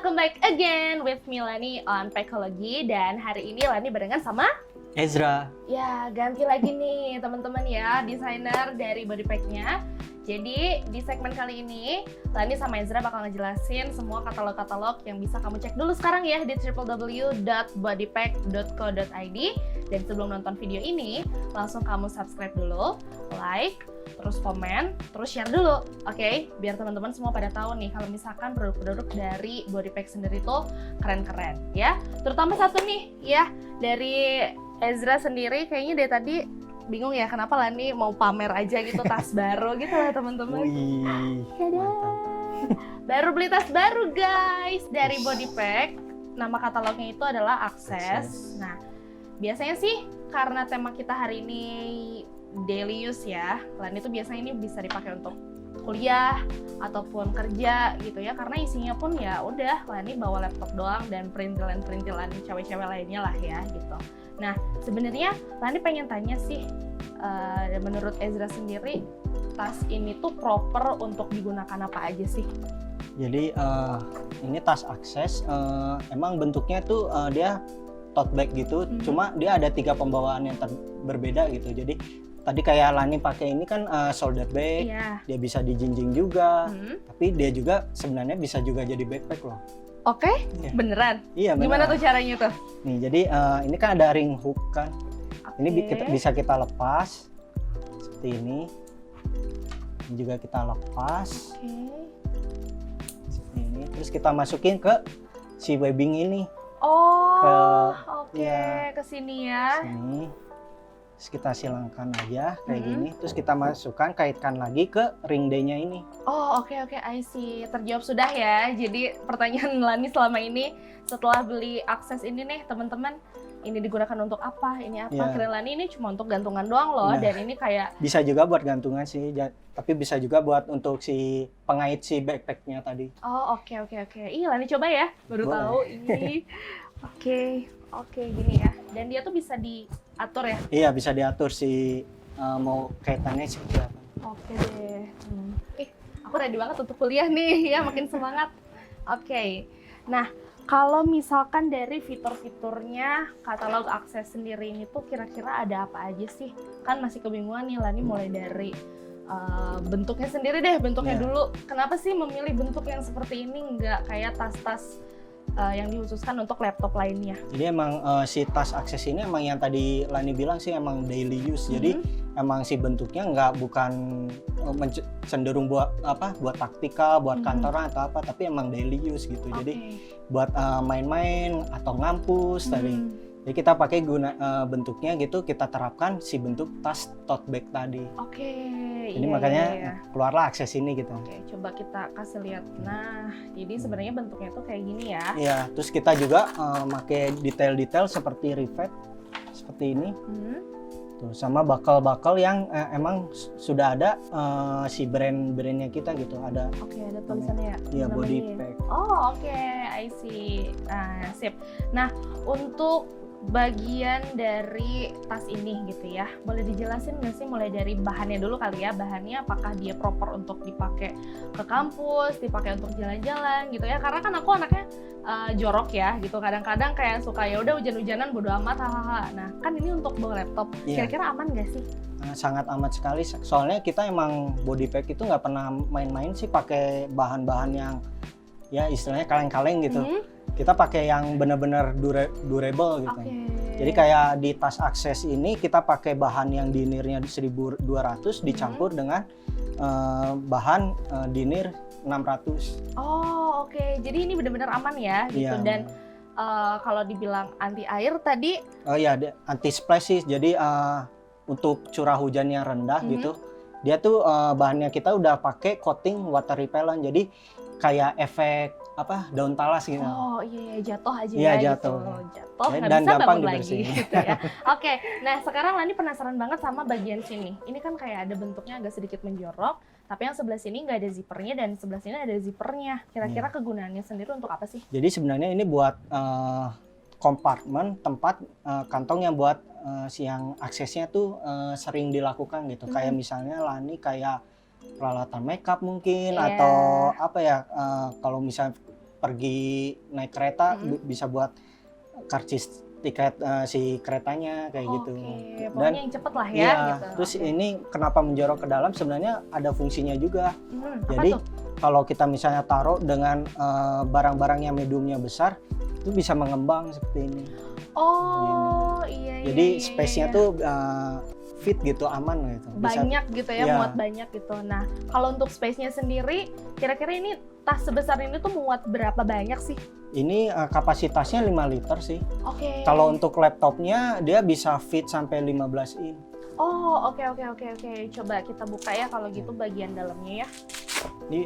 welcome back again with me Lani on Packology. Dan hari ini Lani barengan sama Ezra. ya ganti lagi nih teman-teman ya, desainer dari body pack-nya. Jadi di segmen kali ini Lani sama Ezra bakal ngejelasin semua katalog-katalog yang bisa kamu cek dulu sekarang ya di www.bodypack.co.id. Dan sebelum nonton video ini langsung kamu subscribe dulu, like, terus komen, terus share dulu, oke? Biar teman-teman semua pada tahu nih kalau misalkan produk-produk dari body pack sendiri tuh keren-keren ya. Terutama satu nih ya, dari Ezra sendiri kayaknya dari tadi bingung ya kenapa Lani mau pamer aja gitu tas baru gitu lah teman-teman. Wih, Baru beli tas baru guys dari body pack. Nama katalognya itu adalah Access. Nah, biasanya sih karena tema kita hari ini daily use ya, Lani itu biasanya ini bisa dipakai untuk kuliah ataupun kerja gitu ya, karena isinya pun ya udah Lani bawa laptop doang dan perintilan-perintilan cewek-cewek lainnya lah ya gitu. Nah sebenarnya Lani pengen tanya sih, menurut Ezra sendiri tas ini tuh proper untuk digunakan apa aja sih? Jadi ini tas Access, emang bentuknya tuh dia tote bag gitu, cuma dia ada 3 pembawaan yang berbeda gitu. Jadi tadi kayak Lani pakai ini kan shoulder bag, dia bisa dijinjing juga, tapi dia juga sebenarnya bisa juga jadi backpack loh. Oke, Iya. Beneran? Iya beneran. Gimana tuh caranya tuh? Nih jadi ini kan ada ring hook kan, ini bisa kita lepas seperti ini. Ini juga kita lepas seperti ini, terus kita masukin ke si webbing ini. Oh, oke, ya, ke sini ya. Sini. Terus kita silangkan aja kayak gini, terus kita masukkan, kaitkan lagi ke ring D-nya ini. Oh, oke, I see. Terjawab sudah ya. Jadi pertanyaan Lani selama ini setelah beli Access ini nih, teman-teman, ini digunakan untuk apa? Ini apa? Ya. Kira Lani ini cuma untuk gantungan doang loh, Nah, dan ini kayak bisa juga buat gantungan sih, tapi bisa juga buat untuk si pengait si backpacknya tadi. oh, oke. Ih, Lani coba ya. Baru Boleh. tahu ini. Oke, gini ya. Dan dia tuh bisa diatur ya. Iya, bisa diatur si mau kaitannya seperti apa. Oke deh. Aku ready banget untuk kuliah nih ya, makin semangat. Oke. Nah, kalau misalkan dari fitur-fiturnya katalog Access sendiri ini tuh kira-kira ada apa aja sih? Kan masih kebingungan nih Lani mulai dari bentuknya sendiri deh, bentuknya dulu. Kenapa sih memilih bentuk yang seperti ini, nggak kayak tas-tas yang dikhususkan untuk laptop lainnya? Jadi emang si tas Access ini emang yang tadi Lani bilang sih emang daily use. Jadi emang si bentuknya bukan cenderung buat taktikal, buat kantoran atau apa, tapi emang daily use gitu. Jadi buat main-main atau ngampus tadi. Jadi kita pakai bentuknya gitu, kita terapkan si bentuk tas tote bag tadi. Jadi makanya keluarlah Access ini gitu. Oke, coba kita kasih lihat. Nah, jadi sebenarnya bentuknya tuh kayak gini ya. Iya, terus kita juga pakai detail-detail seperti rivet seperti ini. Tuh, sama bakal-bakal yang emang sudah ada si brand-brandnya kita gitu, ada. Oke, ada tulisannya ya. Iya, body pack. Oh, oke, I see. Nah, sip. Nah, untuk bagian dari tas ini gitu ya, boleh dijelasin nggak sih mulai dari bahannya dulu kali ya? Bahannya apakah dia proper untuk dipakai ke kampus, dipakai untuk jalan-jalan gitu ya? Karena kan aku anaknya jorok ya gitu, kadang-kadang kayak suka ya udah hujan-hujanan bodo amat, hahaha. Nah kan ini untuk bawa laptop, kira-kira aman nggak sih? Sangat amat sekali, soalnya kita emang body pack itu nggak pernah main-main sih pakai bahan-bahan yang ya istilahnya kaleng-kaleng gitu. Kita pakai yang benar-benar durable gitu. Jadi kayak di tas Access ini kita pakai bahan yang dinirnya 1200 dicampur dengan bahan dinir 600. Oh, oke. Jadi ini benar-benar aman ya gitu. Iya. Dan kalau dibilang anti air tadi? Oh iya, anti splash sih. Jadi untuk curah hujan yang rendah gitu, dia tuh bahannya kita udah pakai coating water repellent. Jadi kayak efek daun talas gitu. Oh iya, jatuh aja ya jatuh nggak dan bisa gampang bangun lagi dibersihin. gitu ya. Oke, nah sekarang Lani penasaran banget sama bagian sini. Ini kan kayak ada bentuknya agak sedikit menjorok, tapi yang sebelah sini nggak ada zippernya dan sebelah sini ada zippernya. Kira-kira kegunaannya sendiri untuk apa sih? Jadi sebenarnya ini buat kompartemen tempat kantong yang buat yang aksesnya tuh sering dilakukan gitu. Kayak misalnya Lani kayak peralatan makeup mungkin atau apa ya, kalau misalnya pergi naik kereta Mm-mm. bisa buat karcis tiket si keretanya kayak gitu. Oke, Dan pokoknya yang cepet lah ya iya, gitu. terus Oke. ini kenapa menjorok ke dalam sebenarnya ada fungsinya juga. Apa Jadi tuh? kalau kita misalnya taruh dengan barang-barang yang mediumnya besar itu bisa mengembang seperti ini. Oh, iya. Jadi iya, space-nya iya. tuh fit gitu, aman gitu. Bisa, Banyak gitu ya, iya. muat banyak gitu. Nah, kalau untuk space-nya sendiri, kira-kira ini tas sebesar ini tuh muat berapa banyak sih? Ini kapasitasnya 5 liter sih. Oke. Kalau untuk laptopnya dia bisa fit sampai 15 in. Oh, oke. Coba kita buka ya kalau gitu bagian dalamnya ya. Ini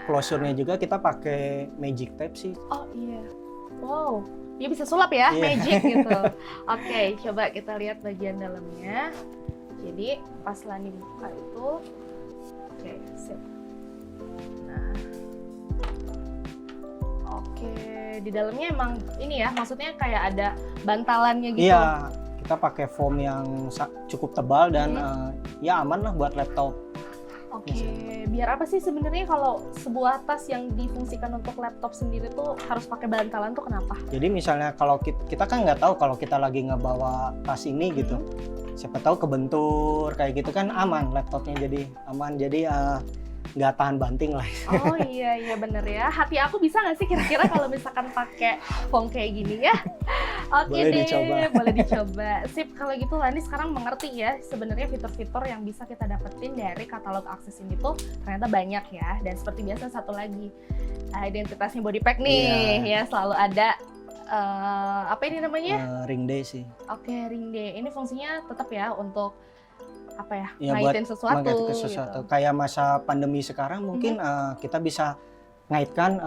closure-nya juga kita pakai magic tape sih. Oh iya. Wow, dia bisa sulap ya, Iya. magic gitu. Oke, coba kita lihat bagian dalamnya. Jadi pas Lani buka itu, oke, sip. Nah, oke, di dalamnya emang ini ya, maksudnya kayak ada bantalannya gitu. Iya, kita pakai foam yang cukup tebal dan ya aman lah buat laptop. Oke, biar apa sih sebenarnya kalau sebuah tas yang difungsikan untuk laptop sendiri tuh harus pakai bantalan tuh kenapa? Jadi misalnya kalau kita kan nggak tahu kalau kita lagi ngebawa tas ini gitu, siapa tahu kebentur kayak gitu kan aman laptopnya jadi aman, jadi nggak tahan banting lah. Oh iya bener ya. Hati aku bisa nggak sih kira-kira kalau misalkan pakai foam kayak gini ya? Oke Boleh deh, dicoba. boleh dicoba. Sip, kalau gitu Lani sekarang mengerti ya sebenarnya fitur-fitur yang bisa kita dapetin dari katalog Access ini tuh ternyata banyak ya. Dan seperti biasa satu lagi, identitasnya Bodypack nih ya selalu ada. Apa ini namanya? Ring day sih. Oke, ring day. Ini fungsinya tetap ya untuk apa ya? Ya, ngaitin buat sesuatu. mengait sesuatu. Gitu. Kayak masa pandemi sekarang mungkin kita bisa ngaitkan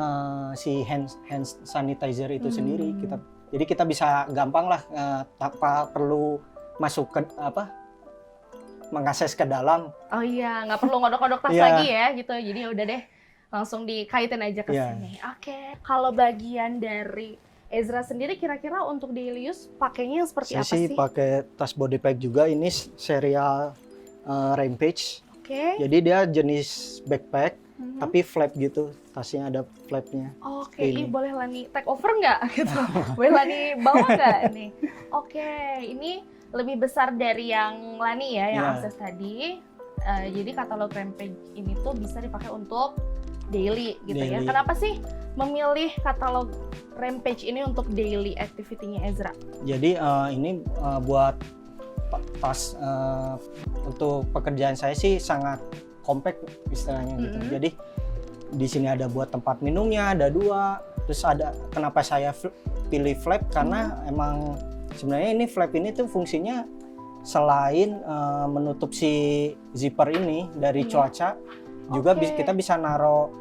si hand sanitizer itu sendiri. Jadi kita bisa gampang lah tanpa perlu masuk ke mengakses ke dalam. Oh iya, nggak perlu ngodok-ngodok tas Iya. lagi ya gitu. Jadi udah deh, langsung dikaitin aja ke Iya. sini. Oke. Kalau bagian dari Ezra sendiri kira-kira untuk daily use pakainya yang seperti Saya apa sih sih? pakai tas Bodypack juga. Ini serial Rampage. Oke. Jadi dia jenis backpack Mhm. tapi flap gitu. Tasnya ada flapnya. Oke, ini. boleh Lani take over nggak? Gitu. Boleh Lani bawa nggak nih? Oke, ini lebih besar dari yang Lani ya, yang Iya. akses tadi. Jadi katalog Rampage ini tuh bisa dipakai untuk daily gitu ya. Daily. Kenapa sih memilih katalog Rampage ini untuk daily activity-nya Ezra? Jadi ini buat tas untuk pekerjaan saya sih sangat compact istilahnya gitu. Mm-mm. Jadi di sini ada buat tempat minumnya, ada 2. Terus ada kenapa saya pilih flap karena emang sebenarnya ini flap ini tuh fungsinya selain menutup si zipper ini dari cuaca, juga Oke. kita bisa naro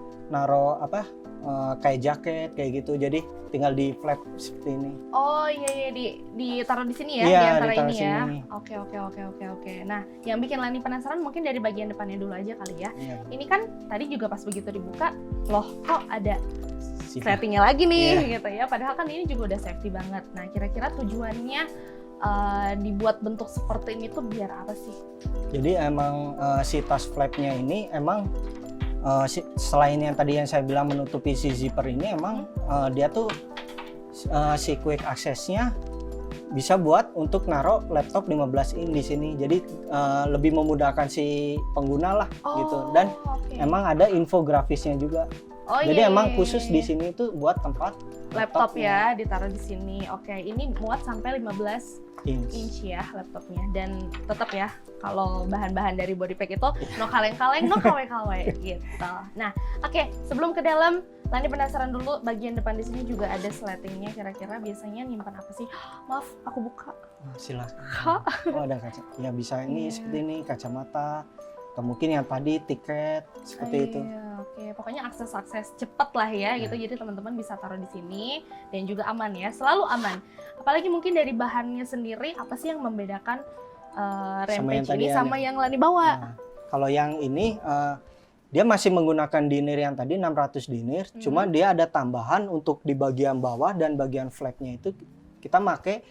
kayak jaket kayak gitu. Jadi tinggal di flap seperti ini. Oh iya ditaruh di sini ya, Iya, di antara ditaruh ini ya. sini. Oke. Nah, yang bikin Lani penasaran mungkin dari bagian depannya dulu aja kali ya. Iya. Ini kan tadi juga pas begitu dibuka, loh kok ada Sini. settingnya lagi nih gitu ya. Padahal kan ini juga udah safety banget. Nah, kira-kira tujuannya dibuat bentuk seperti ini tuh biar apa sih? Jadi emang si tas flapnya ini emang selain yang tadi yang saya bilang menutupi si zipper ini, emang dia tuh si quick access-nya bisa buat untuk naruh laptop 15 in di sini. Jadi lebih memudahkan si pengguna lah gitu. Dan oke. emang ada infografisnya juga. Oh, Jadi iya, emang iya, khusus iya. di sini tuh buat tempat Laptop laptopnya. ya ditaruh di sini. Oke, ini muat sampai 15 inch ya laptopnya, dan tetap ya kalau bahan-bahan dari Bodypack itu no kaleng-kaleng, no KW-KW gitu. Nah, oke, sebelum ke dalam, Lani penasaran dulu bagian depan di sini juga ada sletingnya. Kira-kira biasanya nyimpan apa sih? Maaf, aku buka. Silakan. Oh, ada kaca. Ya bisa ini Iya. seperti ini kacamata. Atau mungkin yang tadi tiket seperti itu. Iya, oke. Pokoknya akses-akses cepet lah ya gitu. Jadi teman-teman bisa taruh di sini dan juga aman ya, selalu aman. Apalagi mungkin dari bahannya sendiri, apa sih yang membedakan Rampage tadi ini yang- sama yang Lani bawa? Nah, kalau yang ini dia masih menggunakan diner yang tadi 600 diner, cuma dia ada tambahan untuk di bagian bawah dan bagian flapnya itu kita pakai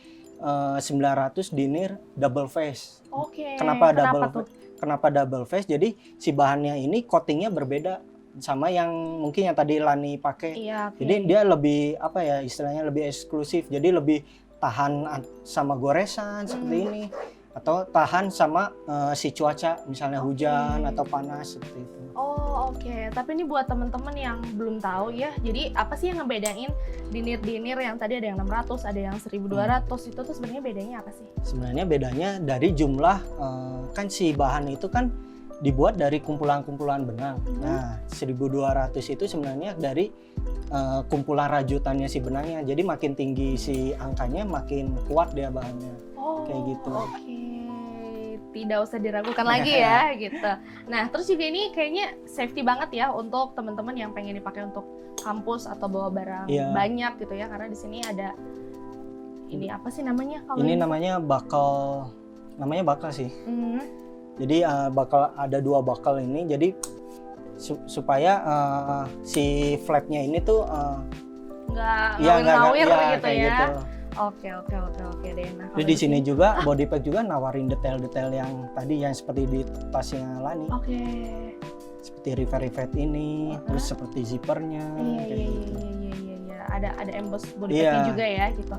900 diner double face. Oke. Kenapa double tuh? Kenapa double face? Jadi si bahannya ini coatingnya berbeda. sama yang mungkin yang tadi Lani pakai. Iya, oke. Jadi dia lebih apa ya istilahnya lebih eksklusif. Jadi lebih tahan sama goresan seperti ini atau tahan sama si cuaca misalnya hujan atau panas seperti itu. Oh, oke. Tapi ini buat temen-temen yang belum tahu ya. Jadi apa sih yang ngebedain dinir-dinir yang tadi ada yang 600, ada yang 1200 itu tuh sebenarnya bedanya apa sih? Sebenarnya bedanya dari jumlah kan si bahan itu kan dibuat dari kumpulan-kumpulan benang. Nah, 1200 itu sebenarnya dari kumpulan rajutannya si benangnya. Jadi makin tinggi si angkanya makin kuat dia bahannya. Oh, kayak gitu. Oke. Tidak usah diragukan lagi ya gitu. Nah, terus juga ini kayaknya safety banget ya untuk teman-teman yang pengen dipakai untuk kampus atau bawa barang banyak gitu ya, karena di sini ada ini apa sih namanya kalau ini namanya bakal sih. Jadi bakal ada 2 bakal ini, jadi supaya si flapnya ini tuh nggak ngawir gitu ya. Gitu. Oke deh. Nah, jadi di sini juga body pack juga nawarin detail-detail yang tadi yang seperti di tasnya Lani. Oke. Seperti rivet ini, terus seperti zippernya. Iya. Ada emboss body pack juga ya gitu.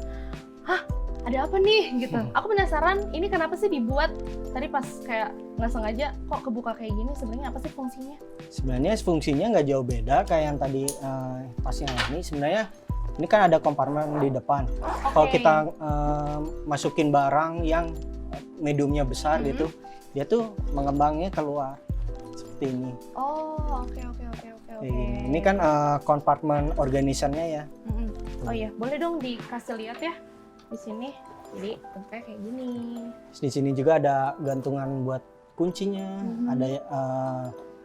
Hah? Ada apa nih gitu? Aku penasaran. Ini kenapa sih dibuat? Tadi pas kayak nggak sengaja kok kebuka kayak gini. Sebenarnya apa sih fungsinya? Sebenarnya fungsinya nggak jauh beda kayak yang tadi tasnya Lani. Sebenarnya ini kan ada kompartemen di depan. Kalau kita masukin barang yang mediumnya besar gitu, dia tuh mengembangnya keluar seperti ini. Oh, oke. Ini kan kompartemen organizernya ya. Oh iya, boleh dong dikasih lihat ya di sini. Jadi bentuknya kayak gini. Di sini juga ada gantungan buat kuncinya, ada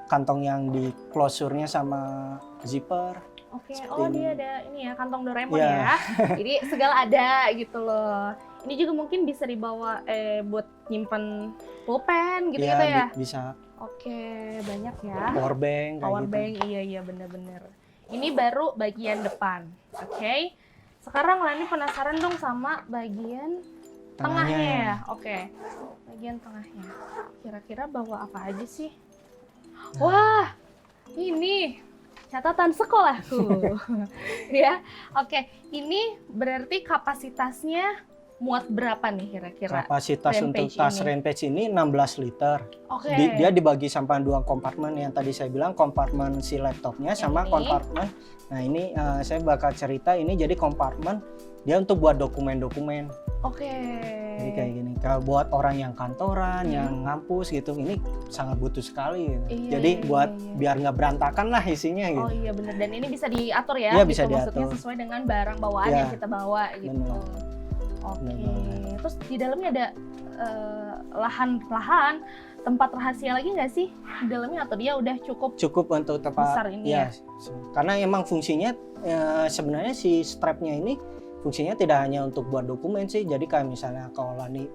kantong yang di closure-nya sama zipper. Oke, dia ada ini ya, kantong Doraemon ya. Jadi segala ada gitu loh. Ini juga mungkin bisa dibawa buat nyimpen pulpen gitu-gitu ya? Bisa. Oke, banyak ya. Power bank. Iya bener-bener. Ini baru bagian depan, oke. Sekarang Lani penasaran dong sama bagian tengahnya ya? Oke, bagian tengahnya. Kira-kira bawa apa aja sih? Wah, ini catatan sekolahku. Ya, oke. Ini berarti kapasitasnya muat berapa nih kira-kira? Kapasitas untuk tas Rampage ini 16 liter. Oke. Dia dibagi sampai 2 kompartemen yang tadi saya bilang, kompartemen si laptopnya sama kompartemen. Nah ini saya bakal cerita ini jadi kompartemen dia untuk buat dokumen-dokumen. Oke. Jadi kayak gini. Kalau buat orang yang kantoran, yang ngampus gitu, ini sangat butuh sekali. Gitu. Jadi buat biar nggak berantakan lah isinya gitu. Oh iya bener. Dan ini bisa diatur ya? Iya gitu, bisa diatur. Maksudnya sesuai dengan barang bawaan yang kita bawa gitu. Bener. Oke. Terus di dalamnya ada lahan tempat rahasia lagi nggak sih di dalamnya, atau dia udah cukup untuk tempat besar ini ya? Karena emang fungsinya sebenarnya si strapnya ini fungsinya tidak hanya untuk buat dokumen sih. Jadi kayak misalnya kalau Lani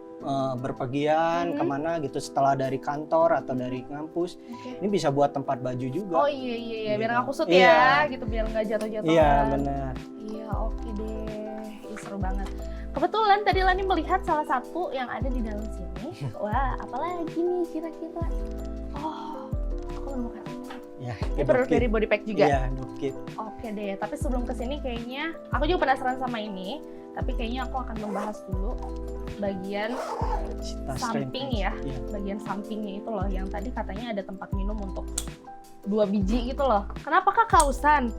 berpergian kemana gitu setelah dari kantor atau dari kampus, ini bisa buat tempat baju juga. Oh iya, biar nggak kusut ya, gitu, biar nggak jatuh-jatuh. Iya benar. Iya oke deh, seru banget. Kebetulan tadi Lani melihat salah satu yang ada di dalam sini. Wah, apalagi nih kira-kira? Oh, aku menemukan ini. Ya, ini produk dari Body Pack juga? Iya, Dopkit. Oke deh, tapi sebelum kesini kayaknya aku juga penasaran sama ini. Tapi kayaknya aku akan membahas dulu bagian samping ya. Bagian sampingnya itu loh, yang tadi katanya ada tempat minum untuk 2 biji gitu loh. Kenapa Kak kausan?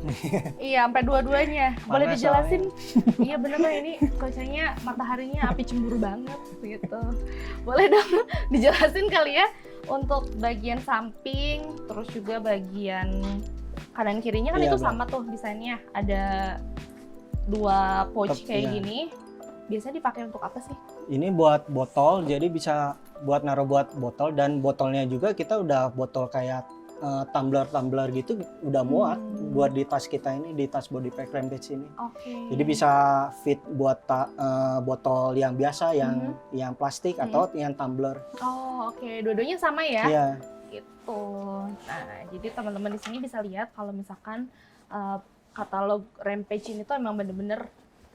Iya, sampai dua-duanya. Boleh dijelasin? Iya bener loh, ini kocanya mataharinya api cemburu banget gitu. Boleh dong dijelasin kali ya untuk bagian samping, terus juga bagian kanan kirinya kan itu sama tuh desainnya. Ada 2 pouch kayak gini. Biasanya dipakai untuk apa sih? Ini buat botol, jadi bisa buat naruh buat botol, dan botolnya juga kita udah botol kayak tumbler gitu udah muat buat di tas kita ini, di tas Body Pack Rampage ini. Jadi bisa fit buat botol yang biasa, yang plastik atau yang tumbler. Dua-duanya sama ya? Iya. Gitu. Nah, jadi teman-teman di sini bisa lihat kalau misalkan katalog Rampage ini tuh emang bener-bener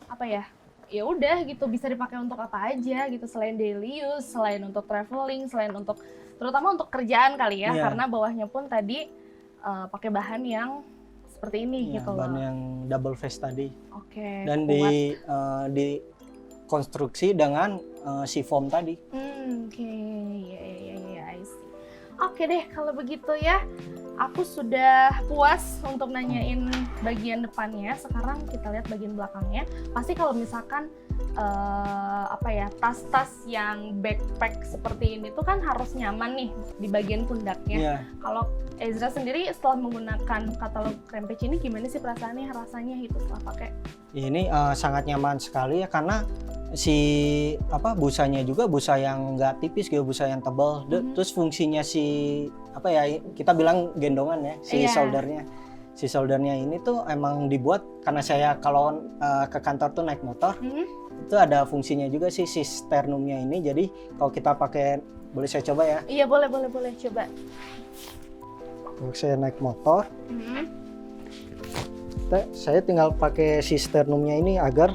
apa ya? Ya udah gitu, bisa dipakai untuk apa aja gitu, selain daily use, selain untuk traveling, selain untuk terutama untuk kerjaan kali ya, karena bawahnya pun tadi pakai bahan yang seperti ini Ya, gitu bahan loh. yang double face tadi. Oke. Dan kuat. di konstruksi dengan si foam tadi. Oke, ya, I see. Oke deh, kalau begitu ya, aku sudah puas untuk nanyain bagian depannya. Sekarang kita lihat bagian belakangnya. Pasti kalau misalkan tas-tas yang backpack seperti ini tuh kan harus nyaman nih di bagian pundaknya. Iya. Kalau Ezra sendiri setelah menggunakan katalog Rampage ini gimana sih perasaannya, rasanya itu setelah pakai? Ini sangat nyaman sekali ya, karena si busanya juga busa yang nggak tipis gitu, busa yang tebal. Terus fungsinya kita bilang gendongan ya, Iya. si soldernya ini tuh emang dibuat karena saya kalau ke kantor tuh naik motor, itu ada fungsinya juga sih si sternumnya ini. Jadi kalau kita pakai, boleh saya coba ya? Iya, boleh coba. Kalau saya naik motor, saya tinggal pakai si sternumnya ini agar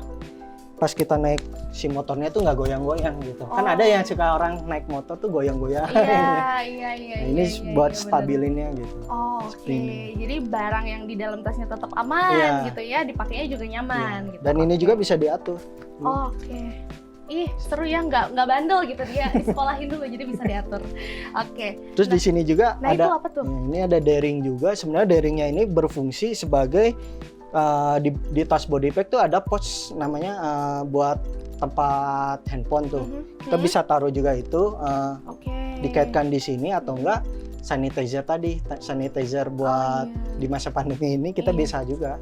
pas kita naik si motornya tuh nggak goyang-goyang gitu. Kan ada yang suka orang naik motor tuh goyang-goyang. Iya. Nah, ini buat stabilinnya gitu. Oke. Jadi barang yang di dalam tasnya tetap aman gitu ya, dipakainya juga nyaman gitu. Dan ini juga bisa diatur. Oke. Ih, seru ya, nggak bandel gitu dia, disekolahin dulu jadi bisa diatur. Oke. Terus di sini juga ada. itu apa tuh? Ini ada daring juga. Sebenarnya daringnya ini berfungsi sebagai di tas body pack tuh ada pouch namanya buat tempat handphone tuh. Kita bisa taruh juga itu, dikaitkan di sini atau enggak sanitizer tadi, sanitizer buat di masa pandemi ini kita bisa juga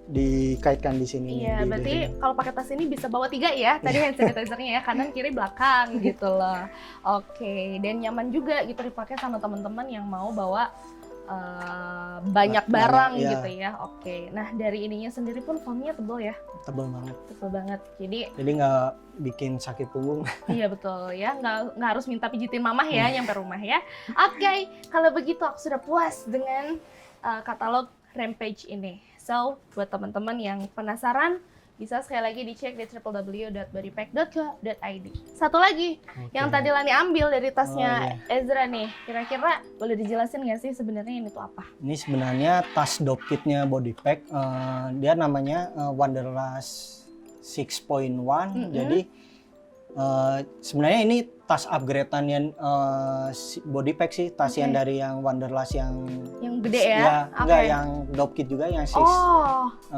dikaitkan di sini. Iya, berarti kalau pakai tas ini bisa bawa 3 ya, tadi hand sanitizernya ya, kanan kiri belakang gitu loh. Oke, dan nyaman juga gitu dipakai sama teman-teman yang mau bawa banyak barang gitu ya. Oke, nah dari ininya sendiri pun foamnya tebal ya? Tebal banget. Tebal banget, jadi nggak bikin sakit punggung. Iya betul ya, nggak harus minta pijitin mamah ya nyampe rumah ya. Oke, kalau begitu aku sudah puas dengan katalog Rampage ini. So, buat teman-teman yang penasaran, bisa sekali lagi dicek di www.bodypack.co.id. Satu lagi, yang tadi Lani ambil dari tasnya Ezra nih, kira-kira boleh dijelasin nggak sih sebenarnya ini tuh apa? Ini sebenarnya tas dog kitnya Bodypack, dia namanya Wanderlust 6.1. Jadi sebenarnya ini tas upgradean yang Bodypack sih, tas yang dari yang Wanderlust yang gede ya? Enggak, yang dog kit juga yang 6.0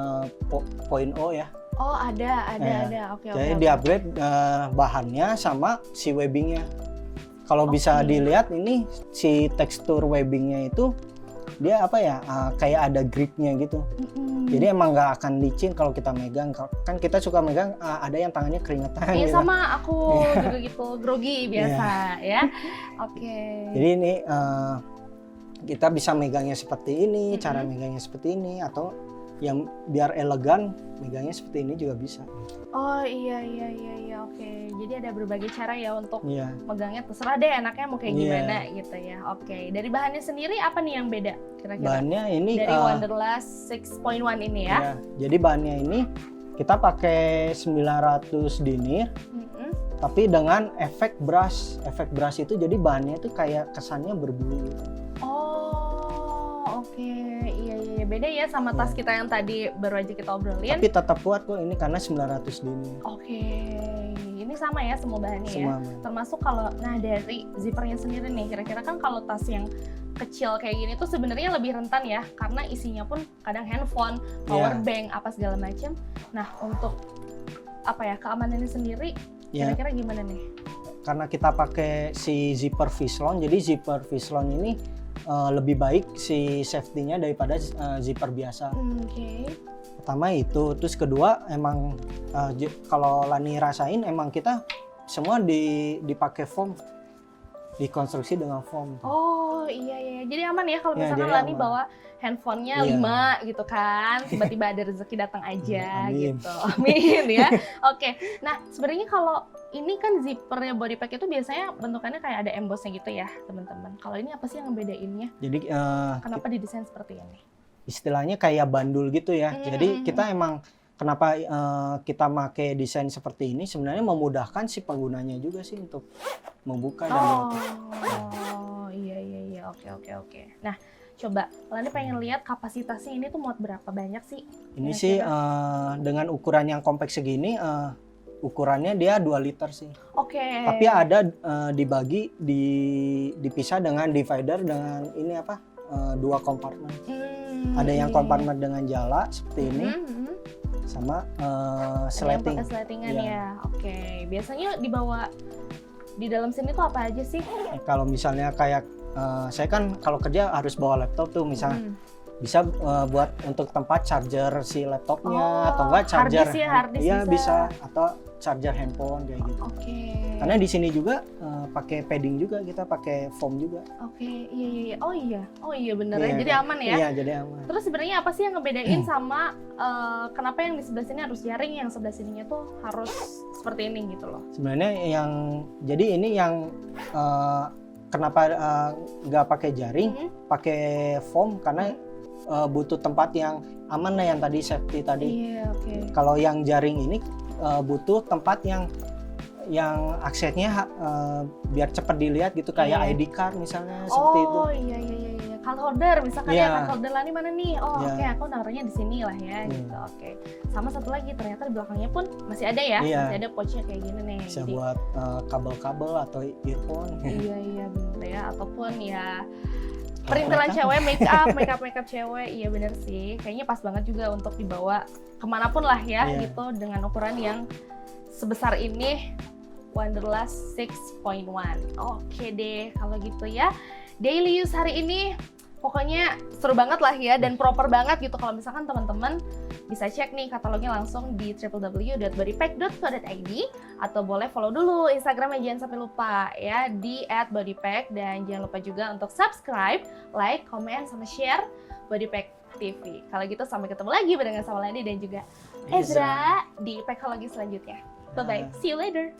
ya. Oh, ada. Oke. Jadi di-upgrade bahannya sama si webbingnya. Kalau bisa dilihat ini si tekstur webbingnya itu dia kayak ada gripnya gitu. Jadi emang nggak akan licin kalau kita megang. Kan kita suka megang ada yang tangannya keringetan. Iya, gitu. sama aku juga gitu, grogi biasa ya. Oke. Jadi ini kita bisa megangnya seperti ini, cara megangnya seperti ini, atau yang biar elegan megangnya seperti ini juga bisa. Oh iya, oke. Jadi ada berbagai cara ya untuk megangnya, terserah deh anaknya mau kayak gimana gitu ya. Oke, dari bahannya sendiri apa nih yang beda kira-kira? Bahannya ini dari Wanderlust 6.1 ini ya. Jadi bahannya ini kita pakai 900 denier, tapi dengan efek brush. Efek brush itu jadi bahannya itu kayak kesannya berbulu gitu. Oke, iya beda ya sama tas kita yang tadi baru aja kita obrolin. Tapi tetap kuat kok ini karena 900 denier. Oke, ini sama ya semua bahannya semua ya. Termasuk kalau dari zippernya sendiri nih, kira-kira kan kalau tas yang kecil kayak gini tuh sebenarnya lebih rentan ya, karena isinya pun kadang handphone, power bank, apa segala macam. Nah untuk keamanannya sendiri, kira-kira gimana nih? Karena kita pakai si zipper Vislon, jadi zipper Vislon ini lebih baik si safety-nya daripada zipper biasa. Pertama itu, terus kedua emang kalau Lani rasain emang kita semua dipakai foam, dikonstruksi dengan foam. Oh iya, jadi aman ya kalau misalkan Lani bawa handphonenya 5 gitu kan, tiba-tiba ada rezeki datang aja gitu. Amin ya. Oke, nah sebenarnya kalau ini kan zippernya Bodypack itu biasanya bentukannya kayak ada embossnya gitu ya teman-teman. Kalau ini apa sih yang ngebedainnya? Jadi kenapa didesain seperti ini? Istilahnya kayak bandul gitu ya. Jadi kita emang kenapa kita pakai desain seperti ini sebenarnya memudahkan si penggunanya juga sih untuk membuka dan iya, oke. Nah Coba, Lani pengen lihat kapasitasnya ini tuh muat berapa banyak sih? Ini Kira-kira. sih dengan ukuran yang compact segini, ukurannya dia 2 liter sih. Oke. Tapi ada dibagi, dipisah dengan divider dengan ini apa? 2 kompartemen. Ada yang iya. kompartemen dengan jala seperti ini, sama Ada yang sleting. pakai sletingan Iya. ya. Oke. Biasanya dibawa di dalam sini tuh apa aja sih? Kalau misalnya kayak saya kan kalau kerja harus bawa laptop tuh, misalnya bisa buat untuk tempat charger si laptopnya, atau enggak charger hard disk iya bisa. bisa, atau charger handphone kayak gitu. Oke. Karena di sini juga pakai padding juga, kita pakai foam juga. Oke, iya. Oh iya bener Iya, ya. Jadi aman ya. Iya, jadi aman. Terus sebenarnya apa sih yang ngebedain sama kenapa yang di sebelah sini harus jaring, yang sebelah sininya tuh harus seperti ini gitu loh? Sebenarnya jadi ini yang kenapa nggak pakai jaring, pakai foam karena butuh tempat yang aman lah, yang tadi safety tadi. Iya, oke. Kalau yang jaring ini butuh tempat yang aksesnya biar cepat dilihat gitu, kayak Iya. ID card misalnya seperti itu. Oh iya. Card holder, misalkan Iya. ya card holder Lani mana nih? Oh Iya. oke, aku naruhnya di sini lah ya gitu. Oke. Sama satu lagi, ternyata di belakangnya pun masih ada ya, Iya. masih ada pouchnya kayak gini nih. Bisa Jadi, buat kabel-kabel atau earphone. iya bener ya, ataupun ya Apa perintilan mereka? cewek, make up cewek, iya bener sih. Kayaknya pas banget juga untuk dibawa kemanapun lah ya Iya. gitu, dengan ukuran yang sebesar ini, Wonderlust 6.1. Oke deh, kalau gitu ya. Daily use hari ini pokoknya seru banget lah ya, dan proper banget gitu. Kalau misalkan teman-teman bisa cek nih katalognya langsung di www.bodypack.co.id, atau boleh follow dulu Instagramnya, jangan sampai lupa ya, di @bodypack. Dan jangan lupa juga untuk subscribe, like, comment, sama share Bodypack TV. Kalau gitu sampai ketemu lagi barengan sama Lani dan juga Ezra di Packology selanjutnya. Bye-bye, see you later!